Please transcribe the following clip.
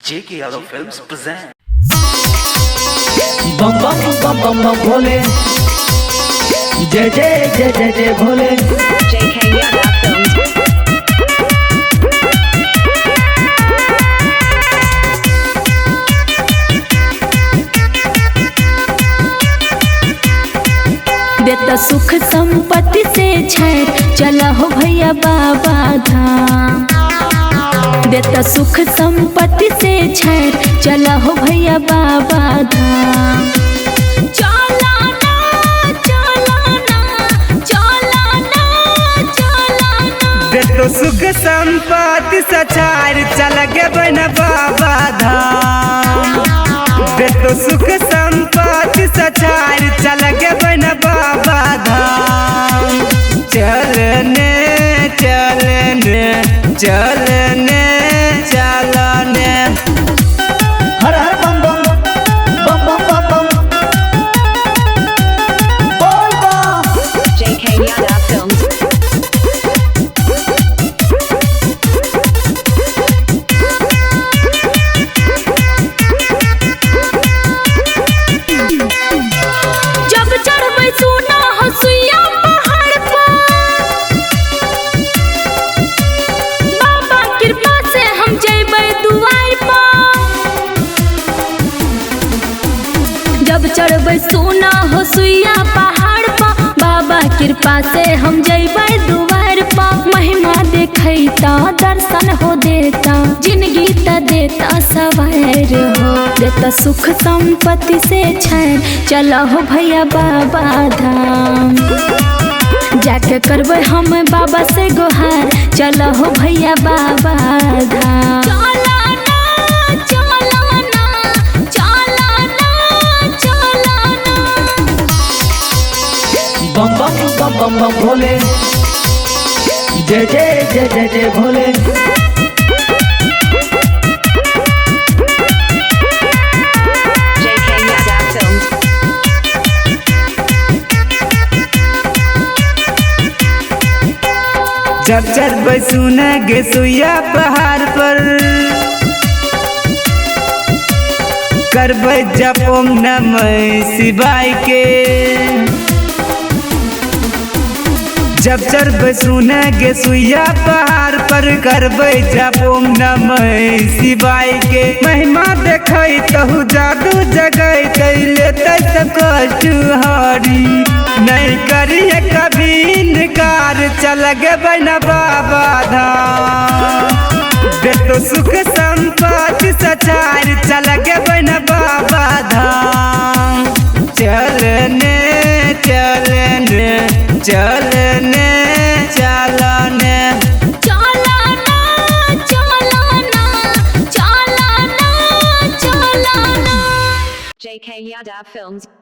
JK Yadav Films present. बम बम बम बम बम भोले, जय जय जय जय जय भोले। JK Yadav Films. देता सुख संपत्ति से छैर चला हो भैया बाबा धाम। देता सुख संपत्ति से छैर चला हो भैया बाबा धाम। चला ना चला ना चला ना चला ना। देतो सुख संपत्ति सचार चल गे बन बाबा धाम। देतो सुख संपत्ति सचार चल गे बन बाबा धाम। चलने चलने चलने चलने। हर हर बम बम बम बम बम बम बोल बम। JK Yadav Films. जब चढ़बै सुना हो सुइया पहाड़ पर, बाबा कृपा से हम जइबै दुआर पर। जब चढ़बै सुना हो सुइया पहाड़ पर, बाबा कृपा से हम जइबै दुआर पर। महिमा देखैता दर्शन हो देता, जिंदगी त देता सवार हो। देता सुख संपत्ति से छैन चला हो भैया बाबा धाम। जाके करबै हम बाबा से गुहार चला हो भैया बाबा धाम। चला ना चला ना चला ना चला ना। बम बम बम बम बम भोले, जय जय जय जय जय भोले। JK Yadav Films. जब चढ़बै सुने गे सुइया पहाड़ पर, करबै जप ओम नमः शिवाय के। जब चढ़बै सुने गे सुइया पहाड़ पर, करबै जप ओम नमः शिवाय के। महिमा देखै तहु जादू जगै कैले तै सब कष्ट हरी। नहीं करिए कभी इनकार चल गे बन बाबा धाम। देतो सुख संपत्ति सचार चल गे बन बाबा धाम। चलने चलने चलने चलने। चला ना चला ना चला ना चला ना। JK Yadav Films.